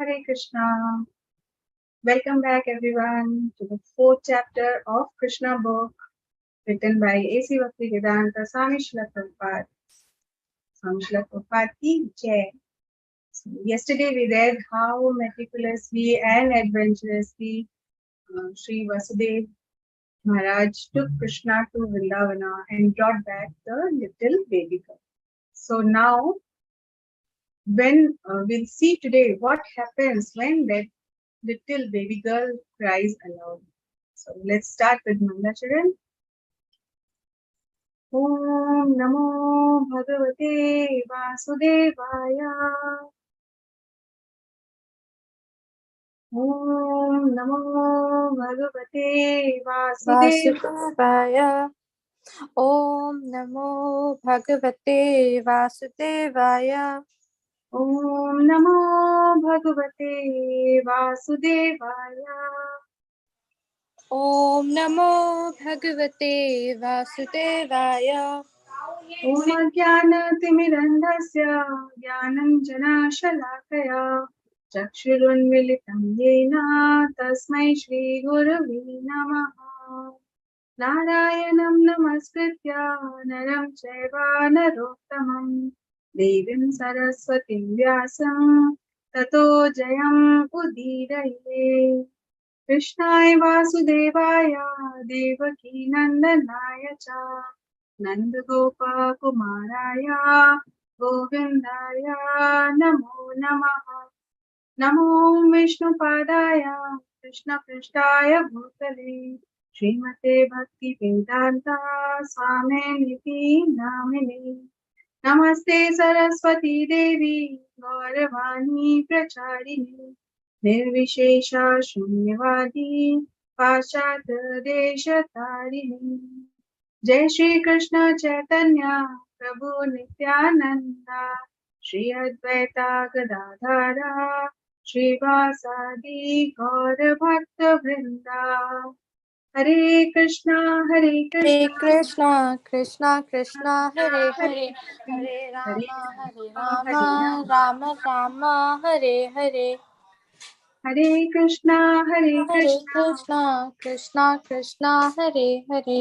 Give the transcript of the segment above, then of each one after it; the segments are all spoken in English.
Hare Krishna. Welcome back everyone to the fourth chapter of Krishna book written by A.C. Bhaktivedanta Swami Srila Prabhupada. Swami Srila Prabhupada ki jai. So yesterday we read how meticulously and adventurously Sri Vasudev Maharaj took Krishna to Vrindavana and brought back the little baby girl. So now we'll see today what happens when that little baby girl cries aloud. So let's start with Mangacharan. Om Namo Bhagavate Vasudevaya. Om Namo Bhagavate Vasudevaya. Vasudevaya. Om Namo Bhagavate Vasudevaya. Om Namo Bhagavate Vasudevaya. Om Namo Bhagavate Vasudevaya. Om Ajnanaatimirandhasya Jnananjanashalakaya Chakshurunmilitam Yena Tasmai Shri Gurave Namaha. Narayanam Namaskritya Naram Chaiva Narottamam Devim Saraswatim Vyasam Tato Jayam Udiraye. Krishnaya Vasudevaya Devaki Nandanaya Cha Nanda Kumaraya Govindaya Namo Namaha. Namo Vishnu Padaya Krishna Prishtaya Bhutale Srimate Bhakti Vedanta Swami Niti Namini. Namaste Saraswati Devi Gauravani Pracharini Nirvishesha Shunyavadi Pashat Deshatarini. Jai Shri Krishna Chaitanya Prabhu Nityananda Shri Advaita Gadadhara Shri Vasadi Gaur Bhakta Vrinda. Hare Krishna Hare Hare Krishna Krishna, Krishna Krishna, Hare Hare Hare, Hare Hare Hare Rama, Hare Rama Hare Rama, Rama. Rama Rama, Hare Hare. Hare Krishna Hare Hare Krishna Krishna, Krishna Krishna, Hare Hare,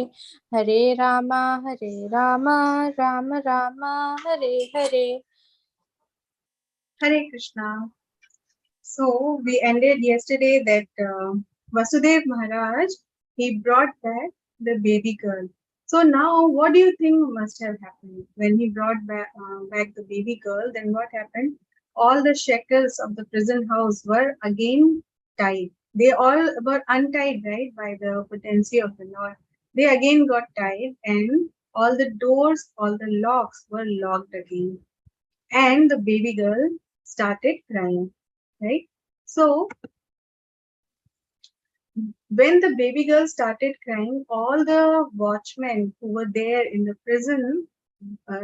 Hare Rama, Hare Rama, Rama Rama, Hare Hare. Hare Krishna. So we ended yesterday that Vasudev Maharaj, he brought back the baby girl. So now what do you think must have happened when he brought back the baby girl? Then what happened? All the shackles of the prison house were again tied. They all were untied, right, by the potency of the Lord. They again got tied, and all the doors, all the locks were locked again. And the baby girl started crying, right? So when the baby girl started crying, all the watchmen who were there in the prison,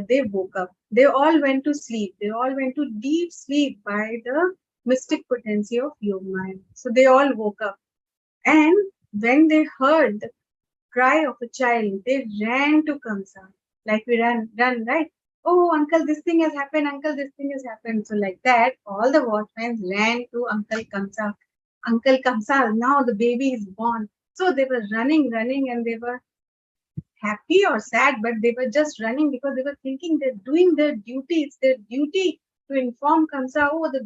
they woke up. They all went to sleep. They all went to deep sleep by the mystic potency of Yogamaya. So they all woke up. And when they heard the cry of a child, they ran to Kamsa. Like we run, right? Oh, uncle, this thing has happened. Uncle, this thing has happened. So like that, all the watchmen ran to Uncle Kamsa. Uncle Kamsa, now the baby is born. So they were running, and they were happy or sad, but they were just running because they were thinking they're doing their duty. It's their duty to inform Kamsa, oh, the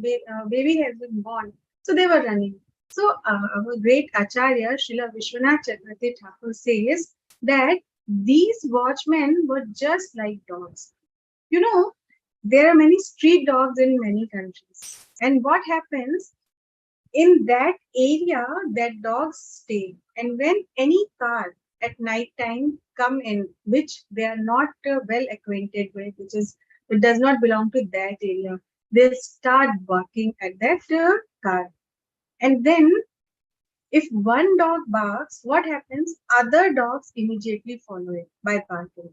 baby has been born. So they were running. So our great Acharya, Srila Vishwanath Chakravarti Thakur says that these watchmen were just like dogs. You know, there are many street dogs in many countries. And what happens in that area, that dogs stay. And when any car at night time come in, which they are not well acquainted with, it does not belong to that area, they start barking at that car. And then if one dog barks, what happens? Other dogs immediately follow it by barking.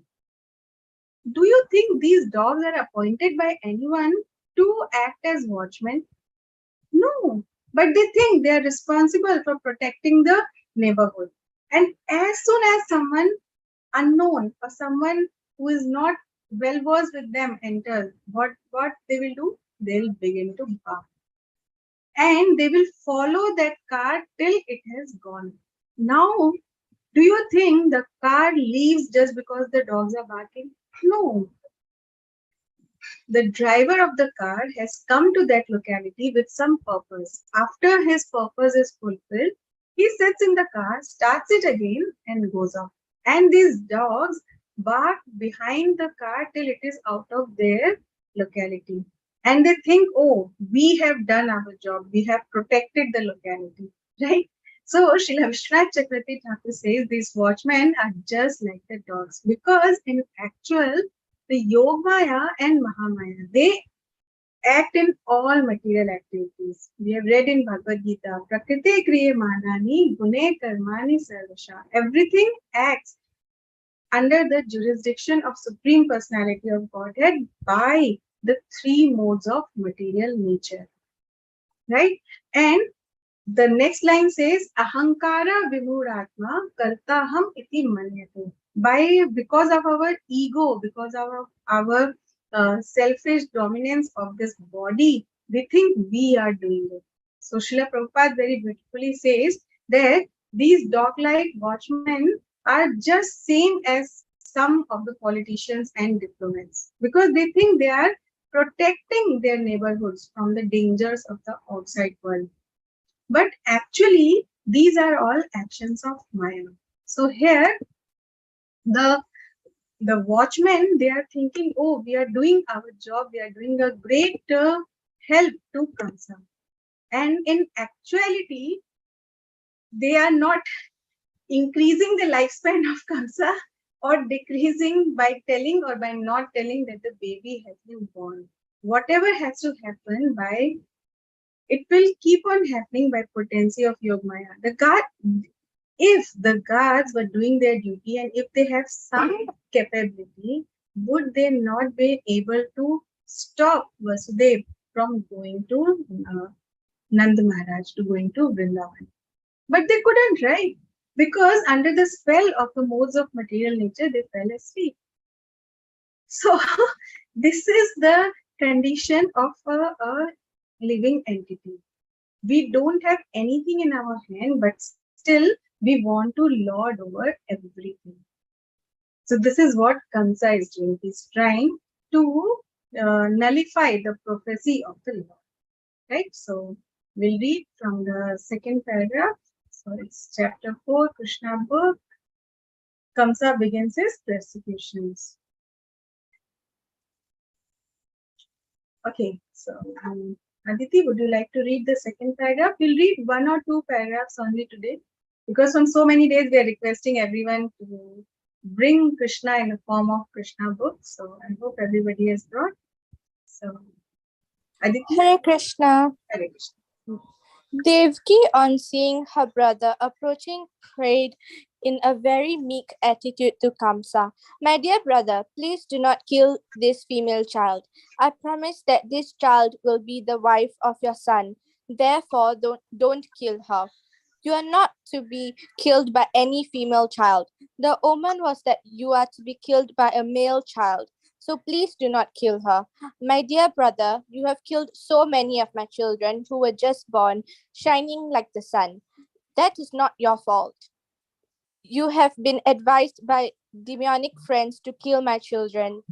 Do you think these dogs are appointed by anyone to act as watchmen? No, but they think they are responsible for protecting the neighborhood. And as soon as someone unknown or someone who is not well versed with them enters, what they will do? They'll begin to bark. and they will follow that car till it has gone. Now, do you think the car leaves just because the dogs are barking? No, the driver of the car has come to that locality with some purpose. After his purpose is fulfilled, he sits in the car, starts it again, and goes off. And these dogs bark behind the car till it is out of their locality. And they think, oh, we have done our job, we have protected the locality, right? So Srila Vishwanath Chakravarti Thakur says these watchmen are just like the dogs because in actual the Yogmaya and Mahamaya, they act in all material activities. We have read in Bhagavad Gita, Prakriti Kriye Manani Gune Karmani Sarvasha. Everything acts under the jurisdiction of Supreme Personality of Godhead by the three modes of material nature. Right? And the next line says, Ahankara Vimuratma Kartaham iti manyate. Because of our ego, because of our selfish dominance of this body, we think we are doing it. So Srila Prabhupada very beautifully says that these dog-like watchmen are just same as some of the politicians and diplomats because they think they are protecting their neighborhoods from the dangers of the outside world. But actually, these are all actions of Maya. So here, the the watchmen, they are thinking, oh, we are doing our job, we are doing a great help to Kamsa. And in actuality, they are not increasing the lifespan of Kamsa or decreasing by telling or by not telling that the baby has been born. Whatever has to happen by it will keep on happening by potency of Yogmaya. If the guards were doing their duty and if they have some capability, would they not be able to stop Vasudev from going to Nand Maharaj, to going to Vrindavan? But they couldn't, right? Because under the spell of the modes of material nature, they fell asleep. So this is the condition of a living entity. We don't have anything in our hand, but still we want to lord over everything. So this is what Kamsa is doing. He's trying to nullify the prophecy of the Lord. Right? So we'll read from the second paragraph. So it's chapter 4, Krishna book. Kamsa begins his persecutions. Okay, so Aditi, would you like to read the second paragraph? We'll read one or two paragraphs only today because from so many days we are requesting everyone to bring Krishna in the form of Krishna books. So I hope everybody has brought. So Aditi. Hare Krishna. Hare Krishna. Devki, on seeing her brother approaching, prayed in a very meek attitude to Kamsa, "My dear brother, please do not kill this female child. I promise that this child will be the wife of your son. Therefore, don't kill her. You are not to be killed by any female child. The omen was that you are to be killed by a male child. So please do not kill her. My dear brother, you have killed so many of my children who were just born, shining like the sun. That is not your fault. You have been advised by demonic friends to kill my children.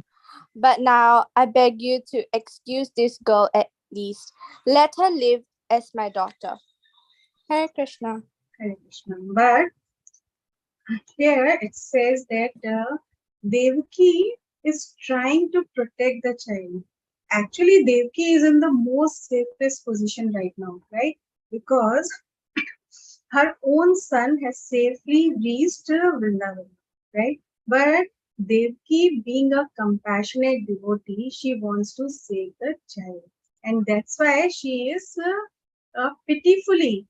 But now I beg you to excuse this girl at least. Let her live as my daughter." Hare Krishna. Hare Krishna. But here it says that Devaki is trying to protect the child. Actually, Devaki is in the most safest position right now, right? Because her own son has safely reached Vrindavan, right? But Devaki, being a compassionate devotee, she wants to save the child. And that's why she is pitifully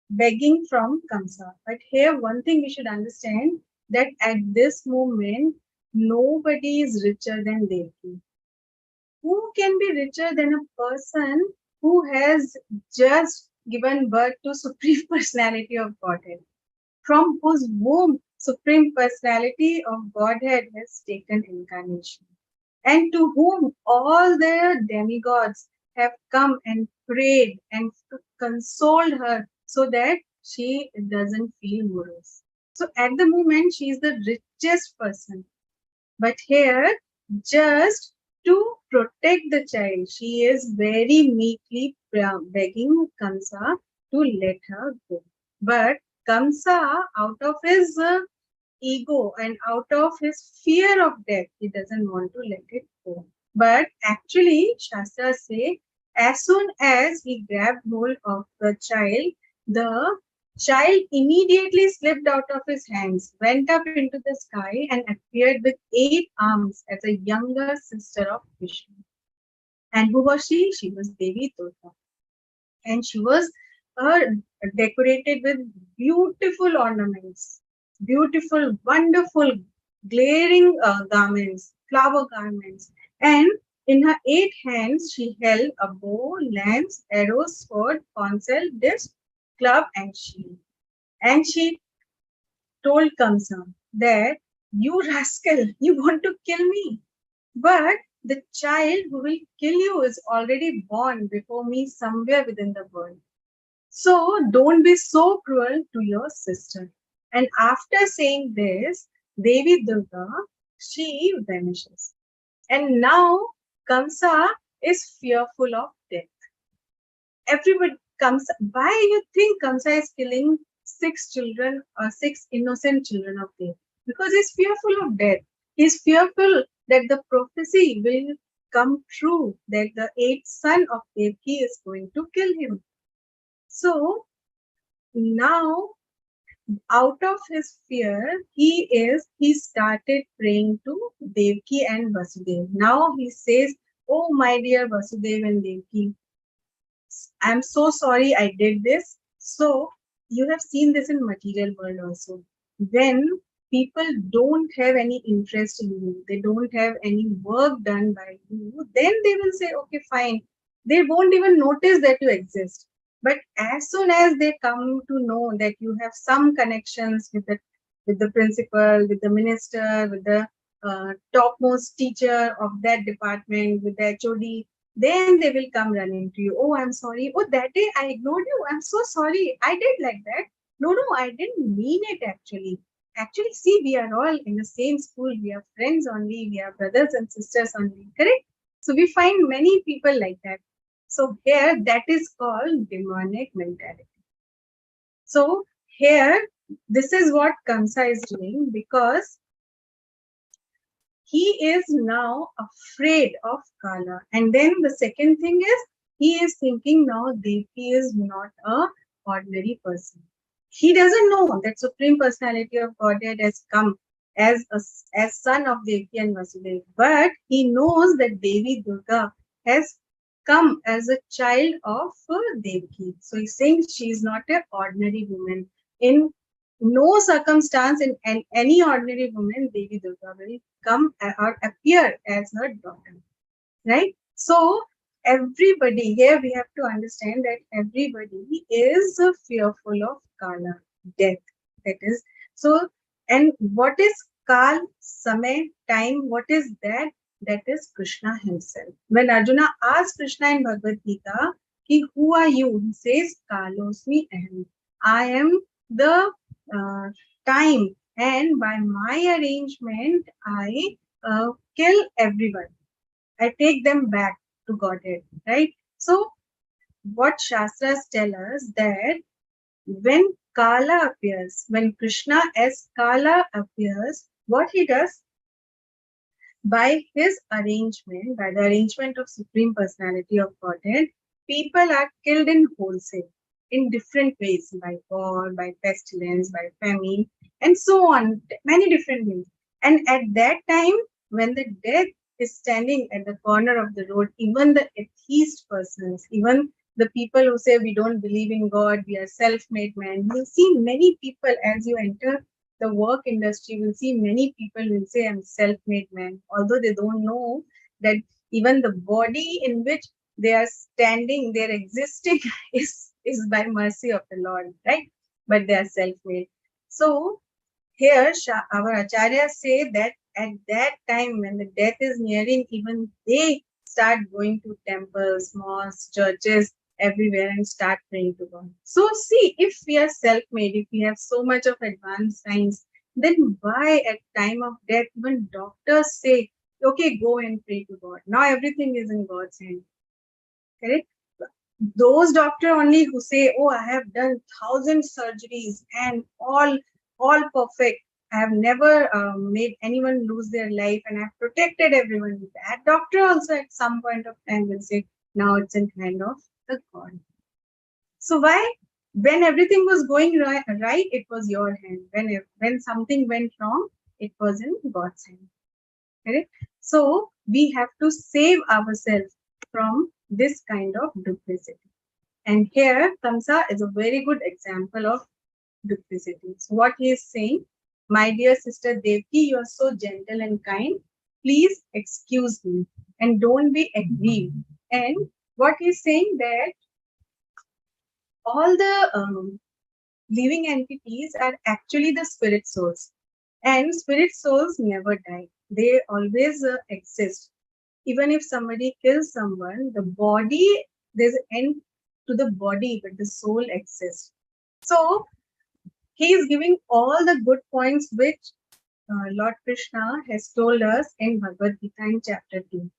begging from Kamsa. But here, one thing we should understand that at this moment, nobody is richer than Devaki. Who can be richer than a person who has just given birth to Supreme Personality of Godhead, from whose womb Supreme Personality of Godhead has taken incarnation, and to whom all the demigods have come and prayed and consoled her so that she doesn't feel morose. So at the moment, she is the richest person. But here, just to protect the child, she is very meekly begging Kamsa to let her go. But Kamsa, out of his ego and out of his fear of death, he doesn't want to let it go. But actually, Shastras say, as soon as he grabbed hold of the child immediately slipped out of his hands, went up into the sky, and appeared with 8 arms as a younger sister of Krishna. And who was she? She was Devi Durga. And she was uh, decorated with beautiful ornaments, beautiful, wonderful, glaring garments, flower garments. And in her 8 hands, she held a bow, lance, arrow, sword, console, disc, club, and shield. And she told Kamsa that, "You rascal, you want to kill me. But the child who will kill you is already born before me somewhere within the world. So don't be so cruel to your sister." And after saying this, Devi Durga, she vanishes. And now Kamsa is fearful of death. Everybody comes. Why you think Kamsa is killing 6 children or 6 innocent children of Dev? Because he's fearful of death. He's fearful that the prophecy will come true, that the 8th son of Devki is going to kill him. So now, out of his fear, he started praying to Devki and Vasudev. Now he says, "Oh my dear Vasudev and Devki, I'm so sorry I did this." So you have seen this in material world also. When people don't have any interest in you, they don't have any work done by you, then they will say, okay, fine. They won't even notice that you exist. But as soon as they come to know that you have some connections with the principal, with the minister, with the topmost teacher of that department, with the HOD, then they will come running to you. "Oh, I'm sorry. Oh, that day I ignored you. I'm so sorry. I did like that. No, no, I didn't mean it actually. Actually, see, we are all in the same school. We are friends only. We are brothers and sisters only. Correct?" So we find many people like that. So here, that is called demonic mentality. So here, this is what Kamsa is doing, because he is now afraid of Kala. And then the second thing is, he is thinking now Devi is not a ordinary person. He doesn't know that Supreme Personality of Godhead has come as son of Devi and Vasudeva. But he knows that Devi Durga has come as a child of Devaki. So he's saying she is not an ordinary woman. In no circumstance, in any ordinary woman, Devi Durga will come or appear as her daughter. Right? So everybody here, we have to understand that everybody is fearful of Kala, death. That is so. And what is Kal, Samay, time? What is that? That is Krishna himself. When Arjuna asked Krishna in Bhagavad Gita, "Who are you?" He says, "Kalosmi Aham." I am the uh, time, and by my arrangement, I kill everyone. I take them back to Godhead, right? So, what Shastras tell us that when Kala appears, when Krishna as Kala appears, what he does, by his arrangement, by the arrangement of Supreme Personality of Godhead, people are killed in wholesale in different ways, by war, by pestilence, by famine, and so on, many different ways. And at that time, when the death is standing at the corner of the road, even the atheist persons, even the people who say we don't believe in God, we are self-made men, you'll see many people as you enter the work industry, will see many people will say, "I'm self-made man," although they don't know that even the body in which they are standing, they're existing is by mercy of the Lord, right? But they are self-made. So here our acharyas say that at that time when the death is nearing, even they start going to temples, mosques, churches, everywhere and start praying to God. So see, if we are self-made, if we have so much of advanced science, then why at time of death when doctors say, okay, go and pray to God. Now everything is in God's hand. Correct? Those doctor only who say, oh, I have done 1,000 surgeries and all perfect. I have never made anyone lose their life and I've protected everyone. That doctor also at some point of time will say, now it's in hand of the God. So why? When everything was going right, it was your hand. When something went wrong, it was in God's hand. Correct? So we have to save ourselves from this kind of duplicity. And here, Kamsa is a very good example of duplicity. So what he is saying, my dear sister Devki, you are so gentle and kind. Please excuse me and don't be aggrieved. And what he is saying that all the living entities are actually the spirit souls. And spirit souls never die. They always exist. Even if somebody kills someone, the body, there's an end to the body, but the soul exists. So he is giving all the good points which Lord Krishna has told us in Bhagavad Gita in chapter 2.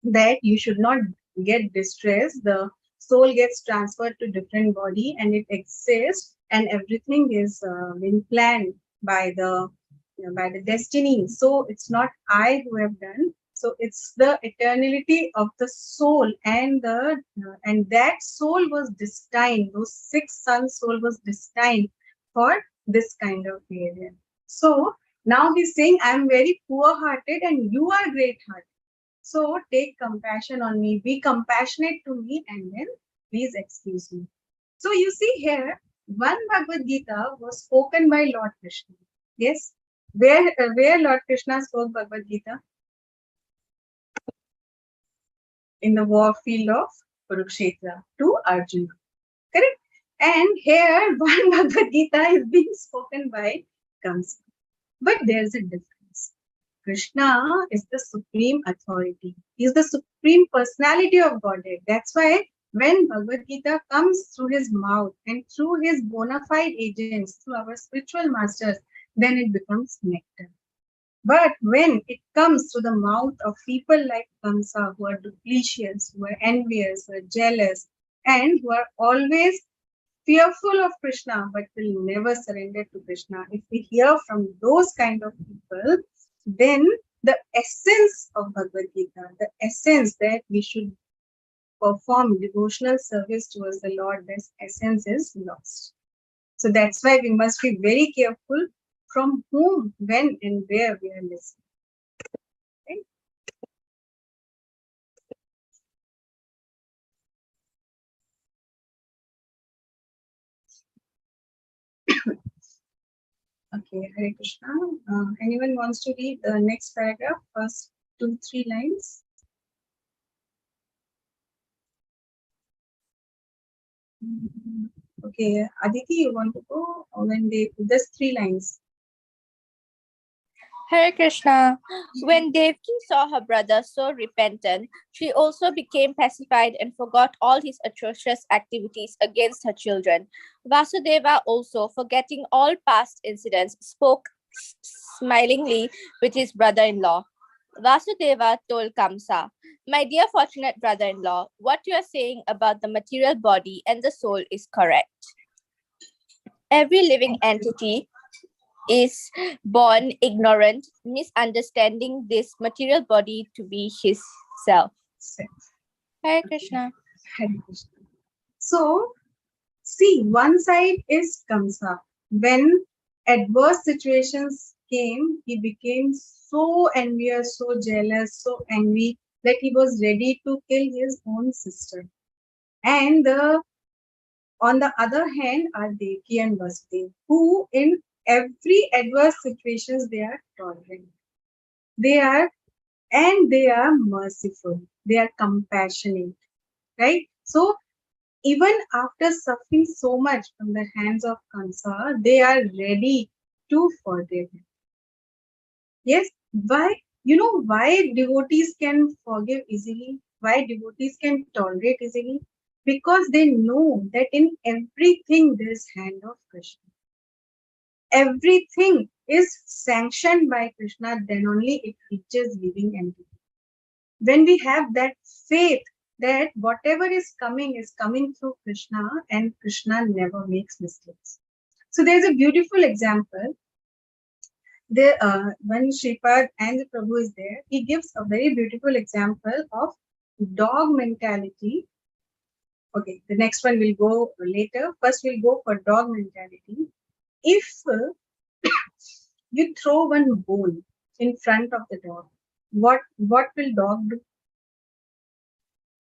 That you should not get distressed. The soul gets transferred to different body and it exists, and everything is been planned by the by the destiny. So it's not I who have done. So it's the eternality of the soul, and the and that soul was destined. Those 6 sons' soul was destined for this kind of behavior. So now he's saying, I am very poor-hearted and you are great-hearted. So take compassion on me, be compassionate to me, and then please excuse me. So you see here, one Bhagavad Gita was spoken by Lord Krishna. Yes, where Lord Krishna spoke Bhagavad Gita? In the war field of Kurukshetra to Arjuna. Correct? And here, one Bhagavad Gita is being spoken by Kamsa. But there's a difference. Krishna is the supreme authority. He is the supreme personality of Godhead. That's why when Bhagavad Gita comes through his mouth and through his bona fide agents, through our spiritual masters, then it becomes nectar. But when it comes to the mouth of people like Kamsa, who are duplicitous, who are envious, who are jealous, and who are always fearful of Krishna, but will never surrender to Krishna, if we hear from those kind of people, then the essence of Bhagavad Gita, the essence that we should perform devotional service towards the Lord, this essence is lost. So that's why we must be very careful from whom, when, and where we are listening. Okay? Okay, Hare Krishna. Anyone wants to read the next paragraph, first 2-3 lines? Okay, Aditi, you want to go? Or when they just 3 lines. Hare Krishna. When Devki saw her brother so repentant, she also became pacified and forgot all his atrocious activities against her children. Vasudeva also, forgetting all past incidents, spoke smilingly with his brother-in-law. Vasudeva told Kamsa, my dear fortunate brother-in-law, what you are saying about the material body and the soul is correct. Every living entity is born ignorant, misunderstanding this material body to be his self. Hare Krishna. Hare Krishna. So, see, one side is Kamsa. When adverse situations came, he became so envious, so jealous, so angry that he was ready to kill his own sister. And on the other hand are Devki and Vasudeva, who in every adverse situations they are tolerant. They are merciful. They are compassionate, right? So even after suffering so much from the hands of Kamsa, they are ready to forgive him. Yes, why? You know why devotees can forgive easily? Why devotees can tolerate easily? because they know that in everything there is hand of Krishna. Everything is sanctioned by Krishna, then only it reaches living entity. When we have that faith that whatever is coming through Krishna, and Krishna never makes mistakes. So there's a beautiful example. There, when Shripad and the Prabhu is there, he gives a very beautiful example of dog mentality. Okay, the next one will go later. First, we'll go for dog mentality. If you throw one bone in front of the dog, what will dog do?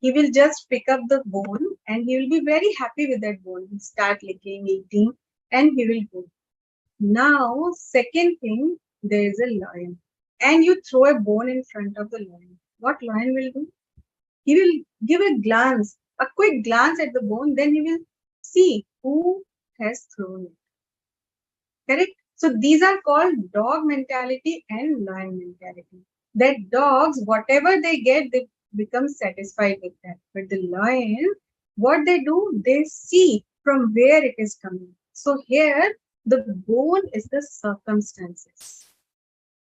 He will just pick up the bone and he will be very happy with that bone. He'll start licking, eating, and he will go. Now, second thing, there is a lion. And you throw a bone in front of the lion. What lion will do? He will give a glance, a quick glance at the bone, then he will see who has thrown it. Correct? So these are called dog mentality and lion mentality. That dogs, whatever they get, they become satisfied with that. But the lion, what they do, they see from where it is coming. So here, the bone is the circumstances.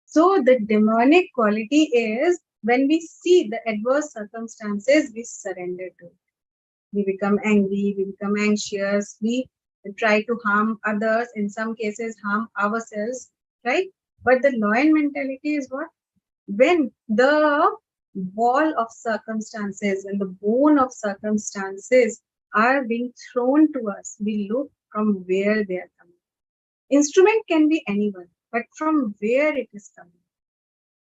So the demonic quality is when we see the adverse circumstances, we surrender to it. We become angry, we become anxious, we try to harm others, in some cases harm ourselves, right? But the lion mentality is what? When the wall of circumstances and the bone of circumstances are being thrown to us, we look from where they are coming. Instrument can be anyone, but from where it is coming.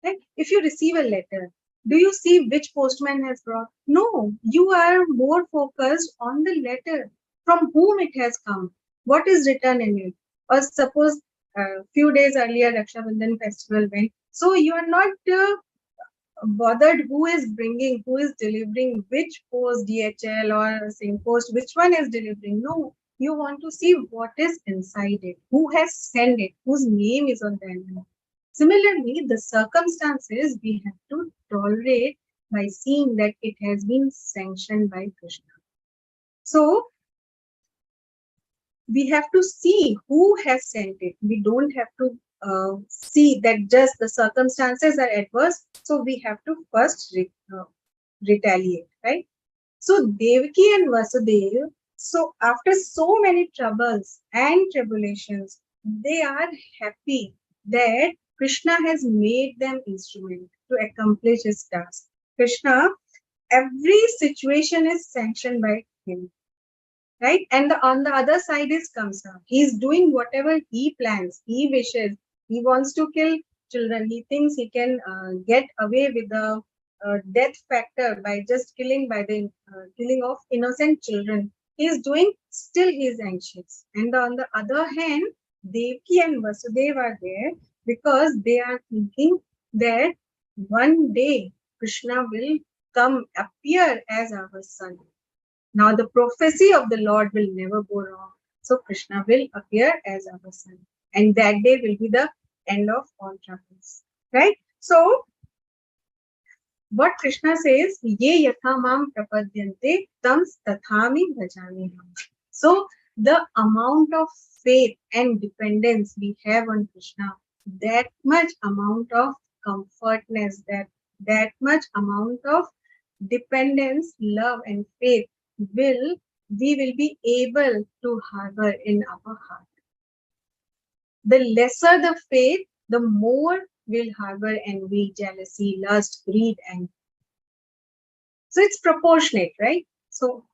Right? If you receive a letter, do you see which postman has brought? No, you are more focused on the letter, from whom it has come, what is written in it. Or suppose a few days earlier, Raksha Bandhan festival went. So you are not bothered who is bringing, who is delivering, which post, DHL or same post, which one is delivering. No, you want to see what is inside it, who has sent it, whose name is on the envelope. Similarly, the circumstances we have to tolerate by seeing that it has been sanctioned by Krishna. So we have to see who has sent it. We don't have to see that just the circumstances are adverse. So we have to first retaliate, right? So Devaki and Vasudeva, so after so many troubles and tribulations, they are happy that Krishna has made them instrument to accomplish his task. Krishna, every situation is sanctioned by him, right? And on the other side is Kamsa. He's doing whatever he plans, he wishes. He wants to kill children. He thinks he can get away with the death factor by just killing, by the killing of innocent children. He is doing, still he is anxious. And on the other hand, Devki and Vasudeva are there because they are thinking that one day Krishna will come appear as our son. Now the prophecy of the Lord will never go wrong. So Krishna will appear as our son. And that day will be the end of all troubles. Right? So what Krishna says, Ye yatha mam prapadyante tam tathami bhajami. So the amount of faith and dependence we have on Krishna, that much amount of comfortness, that much amount of dependence, love and faith we will be able to harbor in our heart. The lesser the faith, the more we'll harbor envy, jealousy, lust, greed, and so it's proportionate, right? So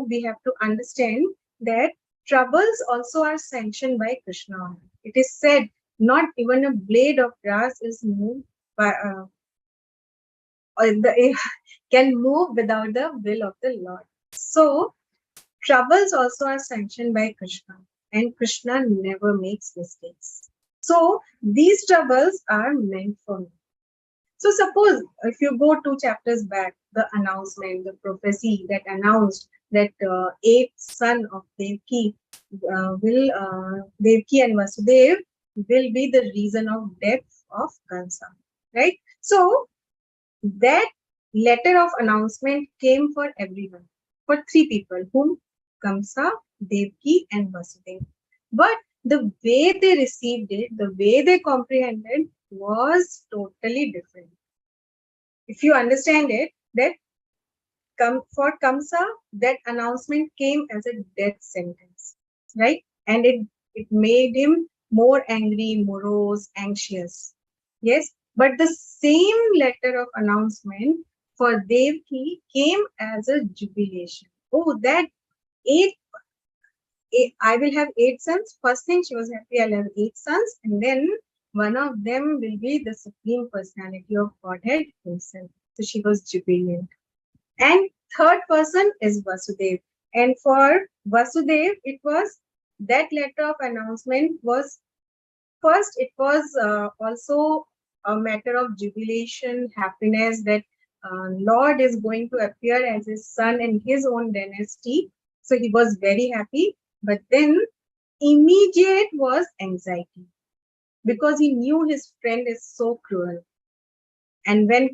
we have to understand that troubles also are sanctioned by Krishna. It is said, not even a blade of grass is moved by can move without the will of the Lord. So troubles also are sanctioned by Krishna, and Krishna never makes mistakes. So these troubles are meant for me. So suppose if you go 2 chapters back, the announcement, the prophecy that announced that eighth son of Devki Devki and Vasudev will be the reason of death of Kamsa, right? So that letter of announcement came for everyone. for three people, whom Kamsa, Devki, and Vasudeva. But the way they received it, the way they comprehended was totally different. If you understand it, that for Kamsa, that announcement came as a death sentence, right? And it made him more angry, morose, anxious. Yes, but the same letter of announcement for Devki came as a jubilation. Oh, that eight, I will have 8 sons. First thing, she was happy, I'll have 8 sons, and then one of them will be the supreme personality of Godhead himself. So she was jubilant. And third person is Vasudev. And for Vasudev, it was that letter of announcement was first, it was also a matter of jubilation, happiness that Lord is going to appear as his son in his own dynasty. So he was very happy. But then immediate was anxiety because he knew his friend is so cruel. And when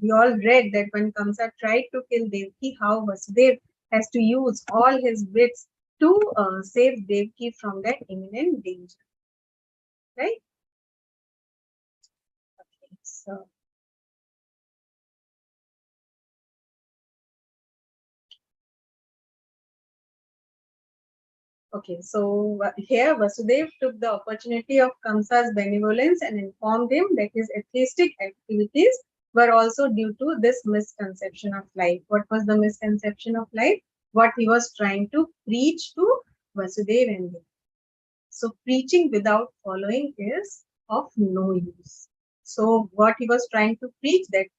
we all read that when Kamsa tried to kill Devki, how Vasudev has to use all his wits to save Devki from that imminent danger. Right? Okay, so here Vasudev took the opportunity of Kamsa's benevolence and informed him that his atheistic activities were also due to this misconception of life. What was the misconception of life? What he was trying to preach to Vasudev and Dev. So preaching without following is of no use. So what he was trying to preach, that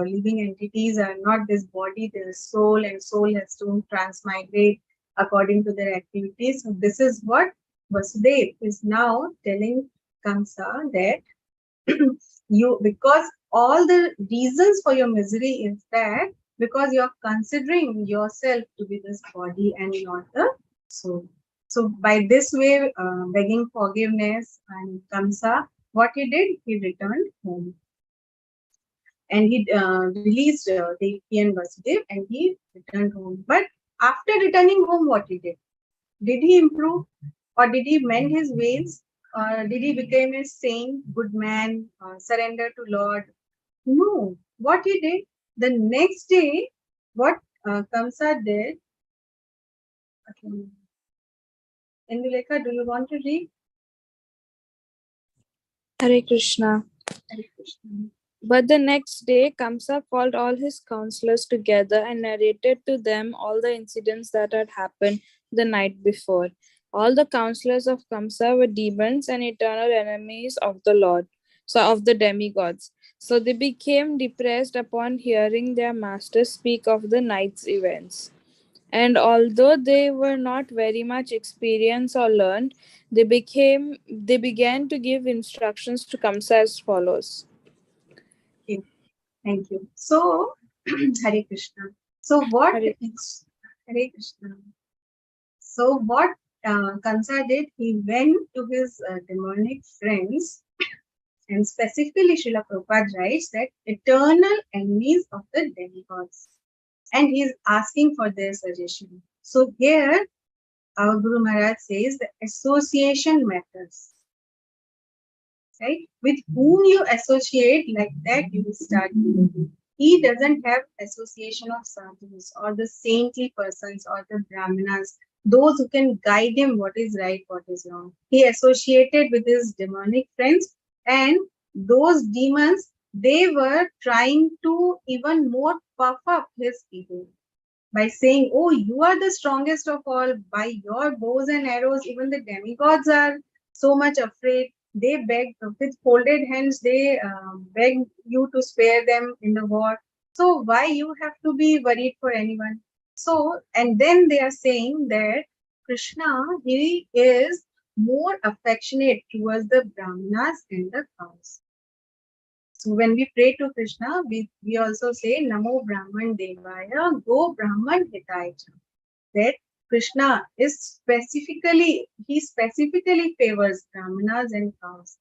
living entities are not this body, there is soul, and soul has to transmigrate according to their activities. So this is what Vasudev is now telling Kamsa, that you, because all the reasons for your misery is that because you're considering yourself to be this body and not the soul. So by this way, begging forgiveness, and Kamsa, what he did, he returned home. And he released Devaki and Vasudev, and he returned home. But after returning home, what he did? Did he improve, or did he mend his ways? Did he become a saint, good man, surrender to Lord? No. What he did, the next day, what Kamsa did, okay. Indulekha, do you want to read? Hare Krishna. Hare Krishna. But the next day, Kamsa called all his counselors together and narrated to them all the incidents that had happened the night before. All the counselors of Kamsa were demons and eternal enemies of the Lord, so of the demigods. So they became depressed upon hearing their master speak of the night's events. And although they were not very much experienced or learned, they began to give instructions to Kamsa as follows. Okay. Thank you. So, Hare Krishna. So what Hare is Hare Krishna? So what Kansa did, he went to his demonic friends, and specifically Srila Prabhupada writes that eternal enemies of the demigods, and he is asking for their suggestion. So here our Guru Maharaj says the association matters. Right? With whom you associate, like that you will start believing. He doesn't have association of sadhus or the saintly persons or the brahmanas, those who can guide him what is right, what is wrong. He associated with his demonic friends, and those demons, they were trying to even more puff up his ego by saying, oh, you are the strongest of all. By your bows and arrows, even the demigods are so much afraid. They beg, with folded hands, they beg you to spare them in the war. So why you have to be worried for anyone? So, and then they are saying that Krishna, he is more affectionate towards the brahmanas and the cows. So when we pray to Krishna, we also say Namo Brahman Devaya Go Brahman Hitaya. That Krishna is he specifically favors Brahmanas and cows.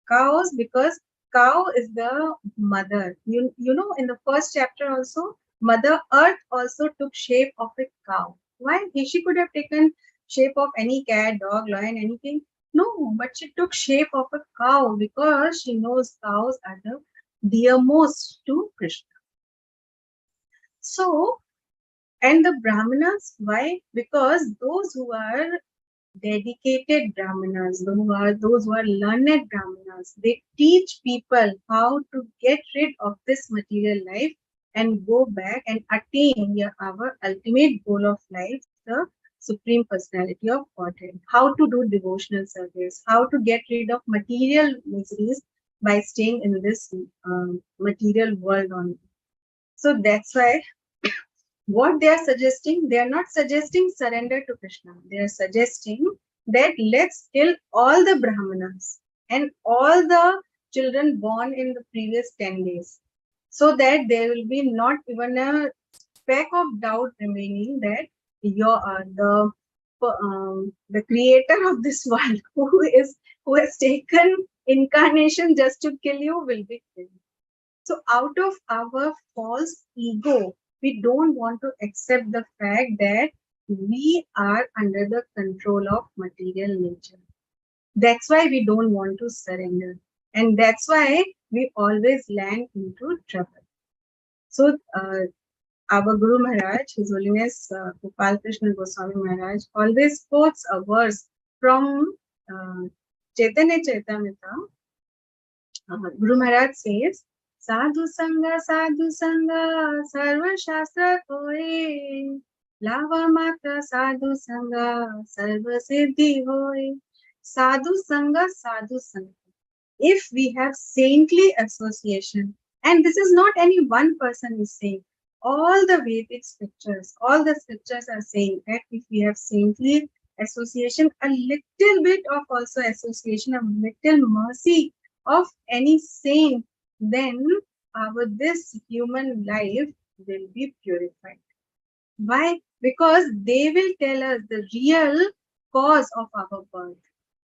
Cows, because cow is the mother. You know, in the first chapter also, Mother Earth also took shape of a cow. Why? She could have taken shape of any cat, dog, lion, anything. No, but she took shape of a cow because she knows cows are the dearmost to Krishna. So, and the Brahmanas, why? Because those who are dedicated Brahmanas, those who are learned Brahmanas, they teach people how to get rid of this material life and go back and attain our ultimate goal of life, the Supreme Personality of Godhead. How to do devotional service, how to get rid of material miseries by staying in this material world only. So that's why what they are suggesting, they are not suggesting surrender to Krishna. They are suggesting that let's kill all the Brahmanas and all the children born in the previous 10 days so that there will be not even a speck of doubt remaining that you are the creator of this world who has taken incarnation just to kill you will be killed. So, out of our false ego, we don't want to accept the fact that we are under the control of material nature. That's why we don't want to surrender. And that's why we always land into trouble. So, our Guru Maharaj, His Holiness Gopal Krishna Goswami Maharaj, always quotes a verse from Chaitanya Charitamrita. Guru Maharaj says, sadhu sangha, sarva shastra koi, lava matra sadhu sangha, sarva siddhi hoy. Sadhu sangha. If we have saintly association, and this is not any one person is saying, all the Vedic scriptures, all the scriptures are saying that if we have saintly association, a little bit of also association, a little mercy of any saint, then our this human life will be purified. Why? Because they will tell us the real cause of our birth.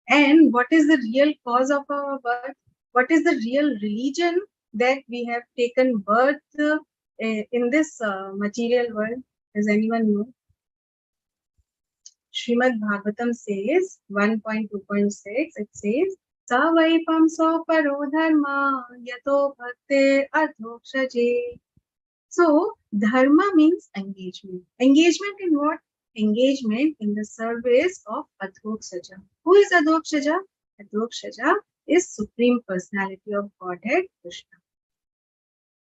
And what is the real cause of our birth? What is the real religion that we have taken birth in this material world? Does anyone know? Srimad Bhagavatam says 1.2.6, it says, Sa vaipamso paro dharma yato bhakte adhokshaje. So, dharma means engagement. Engagement in what? Engagement in the service of Adhokshaja. Who is Adhokshaja? Adhokshaja is Supreme Personality of Godhead, Krishna.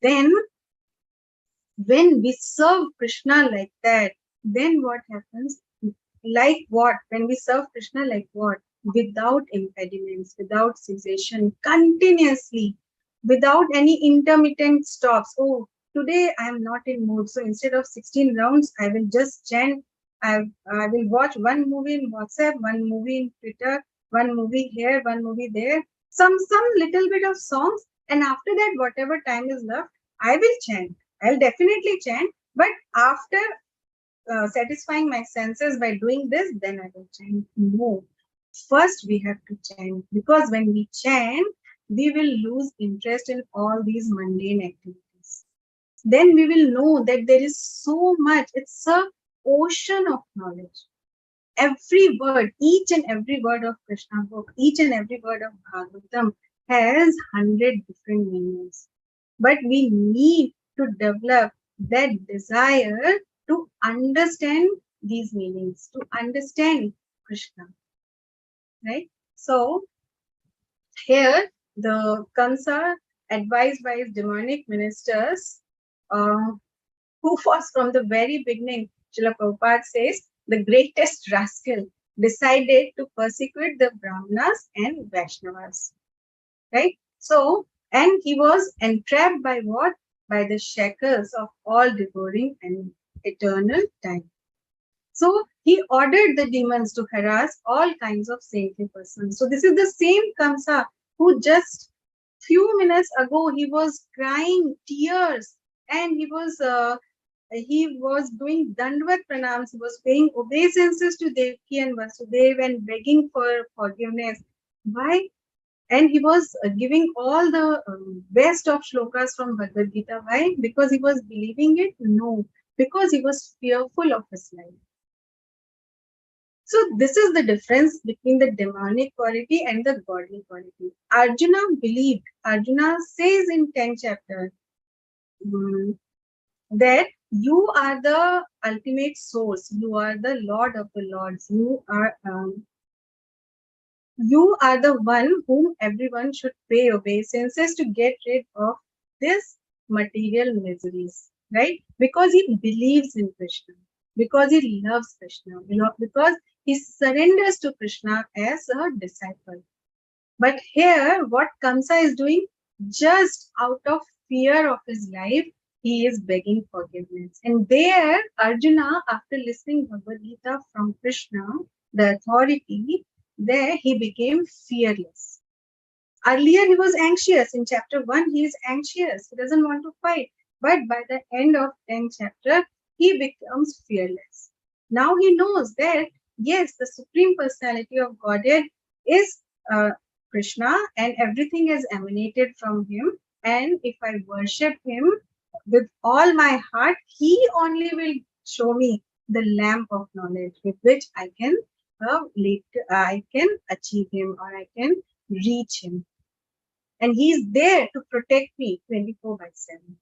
Then, when we serve Krishna like that, then what happens? Like what? When we serve Krishna like what? Without impediments, without cessation, continuously, without any intermittent stops. Oh, today I am not in mood. So instead of 16 rounds, I will just chant. I will watch one movie in WhatsApp, one movie in Twitter, one movie here, one movie there, some little bit of songs. And after that, whatever time is left, I will chant. I'll definitely chant. But after satisfying my senses by doing this, then I will chant. No. First, we have to chant because when we chant, we will lose interest in all these mundane activities. Then we will know that there is so much, it's a ocean of knowledge. Every word, each and every word of Krishna book, each and every word of Bhagavatam has 100 different meanings. But we need to develop that desire to understand these meanings, to understand Krishna, right? So here the Kamsa, advised by his demonic ministers, who was from the very beginning, Srila Prabhupada says, the greatest rascal, decided to persecute the Brahmanas and Vaishnavas, right? So, and he was entrapped by what? By the shackles of all devouring and eternal time. So he ordered the demons to harass all kinds of saintly persons. So this is the same Kamsa who just few minutes ago he was crying tears and he was doing Dandvat pranams. He was paying obeisances to Devaki and Vasudev and begging for forgiveness. Why? And he was giving all the best of shlokas from Bhagavad Gita. Why? Because he was believing it? No, because he was fearful of his life. So this is the difference between the demonic quality and the godly quality. Arjuna believed. Arjuna says in 10th chapter that you are the ultimate source. You are the Lord of the Lords. You are the one whom everyone should pay obeisances to get rid of this material miseries, right? Because he believes in Krishna, because he loves Krishna, because he surrenders to Krishna as a disciple. But here, what Kamsa is doing, just out of fear of his life, he is begging forgiveness. And there, Arjuna, after listening Bhagavad Gita from Krishna, the authority, there he became fearless. Earlier, he was anxious. In chapter 1, he is anxious. He doesn't want to fight. But by the end of 10th chapter, he becomes fearless. Now he knows that, yes, the Supreme Personality of Godhead is Krishna, and everything has emanated from him. And if I worship him with all my heart, he only will show me the lamp of knowledge with which I can achieve him, or I can reach him. And he is there to protect me 24 by 7.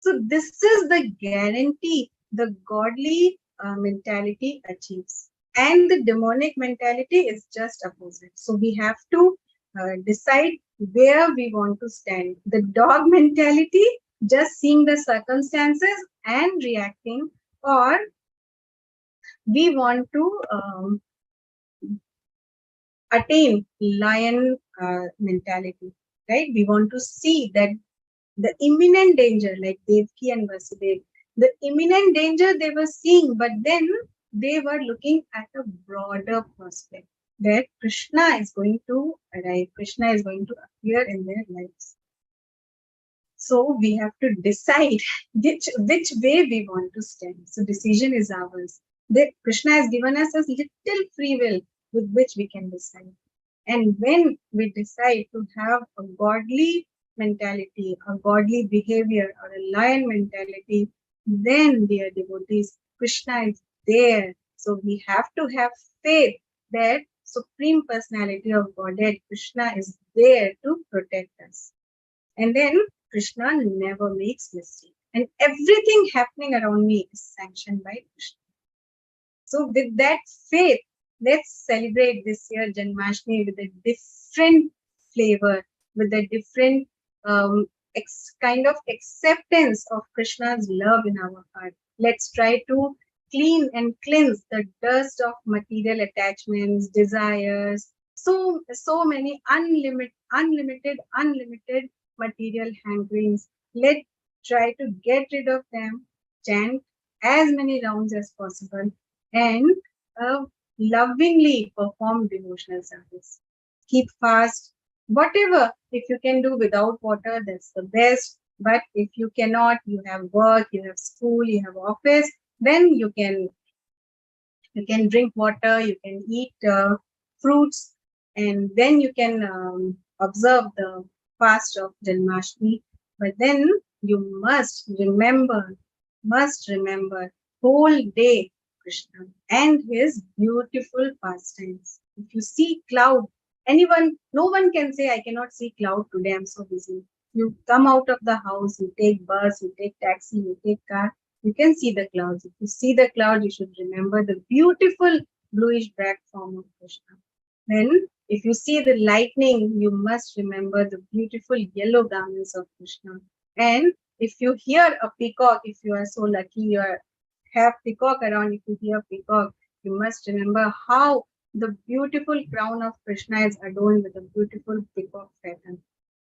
So this is the guarantee the godly mentality achieves. And the demonic mentality is just opposite. So we have to decide where we want to stand. The dog mentality, just seeing the circumstances and reacting, or we want to attain lion mentality, right? We want to see that the imminent danger, like Devki and Vasudev, the imminent danger they were seeing, but then they were looking at a broader perspective that Krishna is going to arrive, Krishna is going to appear in their lives. So we have to decide which way we want to stand. So decision is ours. That Krishna has given us a little free will with which we can decide. And when we decide to have a godly mentality, a godly behavior, or a lion mentality, then, dear devotees, Krishna is there. So we have to have faith that Supreme Personality of Godhead, Krishna, is there to protect us. And then Krishna never makes mistake. And everything happening around me is sanctioned by Krishna. So with that faith, let's celebrate this year Janmashtami with a different flavor, with a different kind of acceptance of Krishna's love in our heart. Let's try to clean and cleanse the dust of material attachments, desires, so many unlimited material hankerings. Let's try to get rid of them, chant as many rounds as possible, and lovingly perform devotional service. Keep fast, whatever. If you can do without water, that's the best. But if you cannot, you have work, you have school, you have office, then you can drink water, you can eat fruits, and then you can observe the fast of Janmashtami. But then you must remember whole day Krishna and his beautiful pastimes. If you see cloud, no one can say, I cannot see cloud today, I'm so busy. You come out of the house, you take bus, you take taxi, you take car, you can see the clouds. If you see the cloud, you should remember the beautiful bluish black form of Krishna. Then, if you see the lightning, you must remember the beautiful yellow garments of Krishna. And if you hear a peacock, if you are so lucky, have peacock around, if you hear peacock, you must remember how the beautiful crown of Krishna is adorned with a beautiful peacock pattern.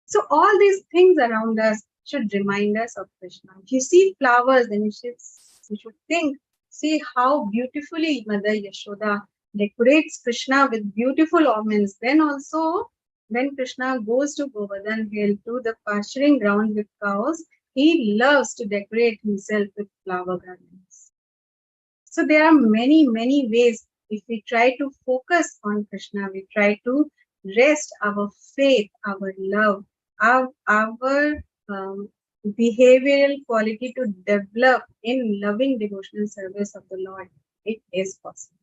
So all these things around us should remind us of Krishna. If you see flowers, then you should think, see how beautifully Mother Yashoda decorates Krishna with beautiful ornaments. Then also, when Krishna goes to Govardhan Hill, to the pasturing ground with cows, he loves to decorate himself with flower garlands. So there are many ways. If we try to focus on Krishna, we try to rest, our faith, our love, our behavioral quality to develop in loving devotional service of the Lord. It is possible.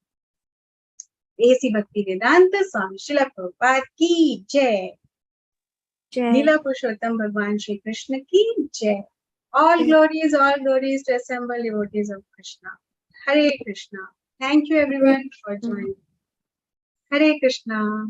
AC Bhakti Vedanta Swami Srila Prabhupada ki jai. Leela Purushottam Bhagwan Shri Krishna ki jai. All glories to assemble devotees of Krishna. Hare Krishna. Thank you everyone for joining. Hare Krishna.